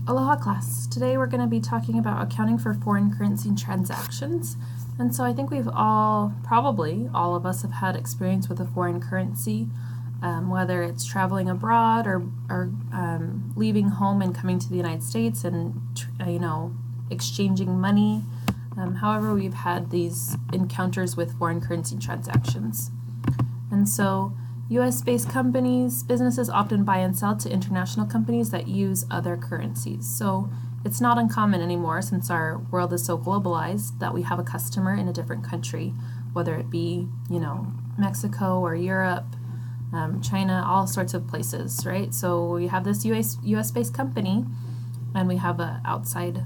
Aloha class. Today we're going to be talking about accounting for foreign currency transactions. And so I think probably all of us have had experience with a foreign currency, whether it's traveling abroad or leaving home and coming to the United States and, exchanging money. However, we've had these encounters with foreign currency transactions. And so US-based businesses often buy and sell to international companies that use other currencies. So it's not uncommon anymore, since our world is so globalized, that we have a customer in a different country, whether it be, Mexico or Europe, China, all sorts of places, right? So we have this US-based company, and we have an outside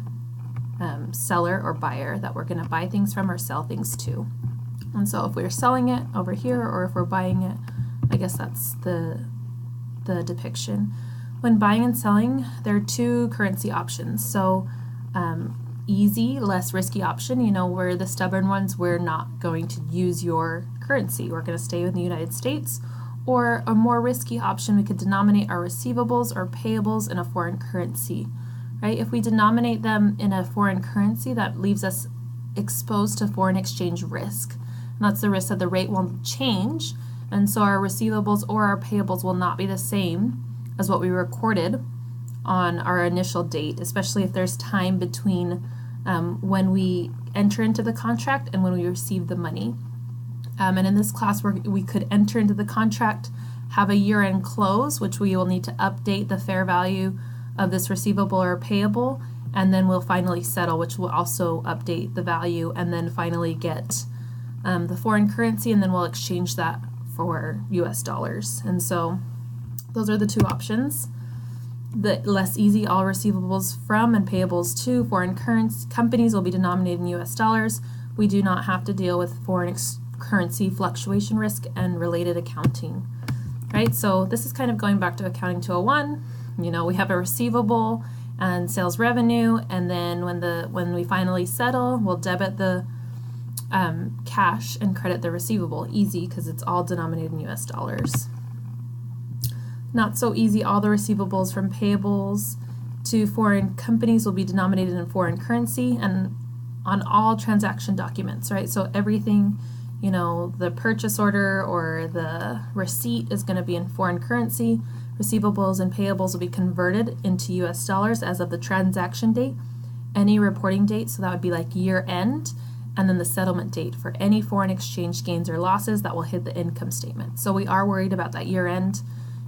seller or buyer that we're going to buy things from or sell things to. And so if we're selling it over here, or if we're buying it, I guess that's the depiction. When buying and selling, there are two currency options. So easy, less risky option, we're the stubborn ones, we're not going to use your currency. We're going to stay in the United States. Or a more risky option, we could denominate our receivables or payables in a foreign currency, right? If we denominate them in a foreign currency, that leaves us exposed to foreign exchange risk. And that's the risk that the rate will change, and so our receivables or our payables will not be the same as what we recorded on our initial date, especially if there's time between when we enter into the contract and when we receive the money. And in this class, we could enter into the contract, have a year-end close, which we will need to update the fair value of this receivable or payable, and then we'll finally settle, which will also update the value, and then finally get the foreign currency, and then we'll exchange that for US dollars. And so those are the two options. The less easy, all receivables from and payables to foreign companies will be denominated in US dollars. We do not have to deal with foreign currency fluctuation risk and related accounting, right? So this is kind of going back to Accounting 201. We have a receivable and sales revenue, and then when we finally settle, we'll debit the cash and credit the receivable. Easy, because it's all denominated in US dollars. Not so easy, all the receivables from payables to foreign companies will be denominated in foreign currency, and on all transaction documents, right? So everything, the purchase order or the receipt is going to be in foreign currency. Receivables and payables will be converted into US dollars as of the transaction date, any reporting date, so that would be like year end, and then the settlement date for any foreign exchange gains or losses that will hit the income statement. So we are worried about that year end.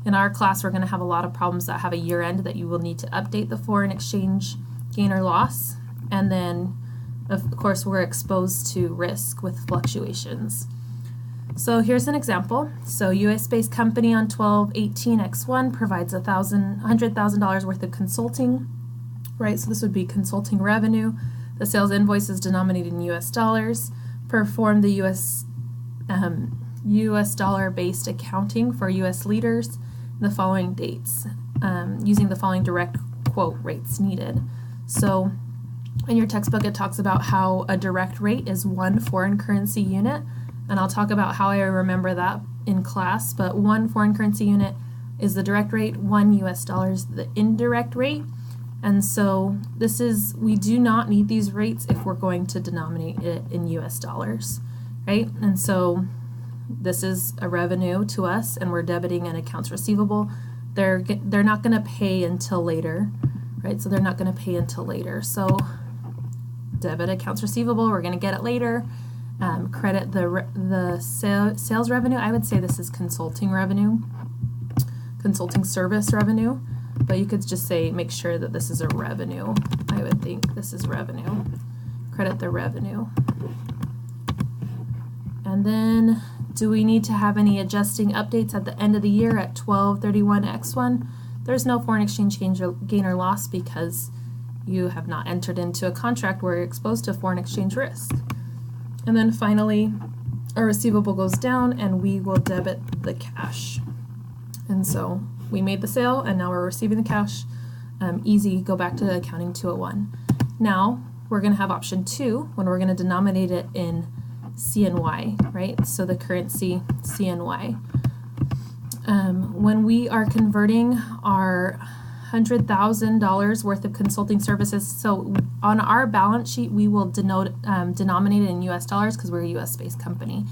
In our class, we're going to have a lot of problems that have a year end that you will need to update the foreign exchange gain or loss. And then, of course, we're exposed to risk with fluctuations. So here's an example. So US-based company on 12/18/X1 provides $100,000 worth of consulting, right? So this would be consulting revenue. The sales invoice is denominated in US dollars. Perform the US dollar-based accounting for US leaders in the following dates, using the following direct quote rates needed. So in your textbook, it talks about how a direct rate is one foreign currency unit, and I'll talk about how I remember that in class, but one foreign currency unit is the direct rate, one US dollar is the indirect rate. And so we do not need these rates if we're going to denominate it in US dollars, right? And so this is a revenue to us, and we're debiting an accounts receivable. They're not going to pay until later, right? So they're not going to pay until later. So debit accounts receivable, we're going to get it later. Credit the sales revenue. I would say this is consulting revenue, consulting service revenue. But you could just make sure that this is a revenue. I would think this is revenue. Credit the revenue. And then, do we need to have any adjusting updates at the end of the year at 12/31/X1? There's no foreign exchange gain or loss because you have not entered into a contract where you're exposed to foreign exchange risk. And then finally, our receivable goes down and we will debit the cash. And so we made the sale, and now we're receiving the cash. Easy, go back to Accounting 201. Now, we're going to have option 2 when we're going to denominate it in CNY, right? So the currency CNY. When we are converting our $100,000 worth of consulting services. So on our balance sheet, we will denominate it in US dollars because we're a US based company.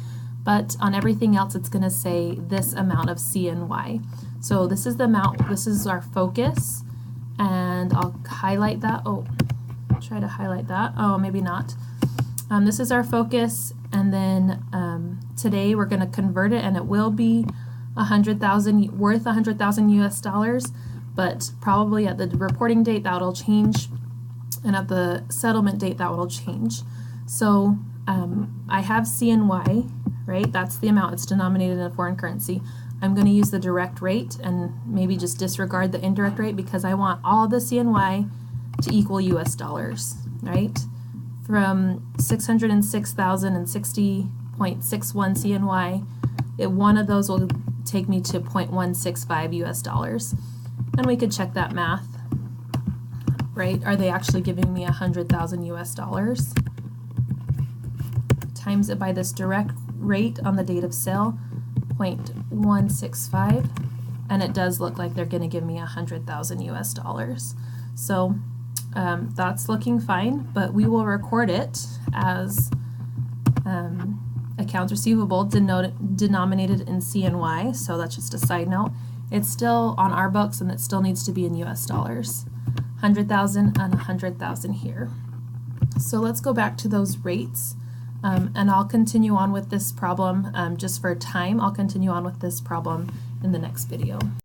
But on everything else, it's going to say this amount of CNY. So this is the amount, this is our focus, and I'll highlight that. Oh, try to highlight that. Oh, maybe not. This is our focus, and then today we're going to convert it, and it will be 100,000 worth 100,000 US dollars, but probably at the reporting date that'll change, and at the settlement date that will change. So I have CNY, right? That's the amount it's denominated in a foreign currency. I'm going to use the direct rate and maybe just disregard the indirect rate because I want all the CNY to equal US dollars, right? From 606,060.61 CNY, one of those will take me to 0.165 US dollars. And we could check that math, right? Are they actually giving me 100,000 US dollars? Times it by this direct rate on the date of sale, 0.165, and it does look like they're going to give me 100,000 US dollars. So that's looking fine, but we will record it as accounts receivable denominated in CNY, so that's just a side note. It's still on our books and it still needs to be in US dollars. 100,000 and 100,000 here. So let's go back to those rates, and I'll continue on with this problem just for time. I'll continue on with this problem in the next video.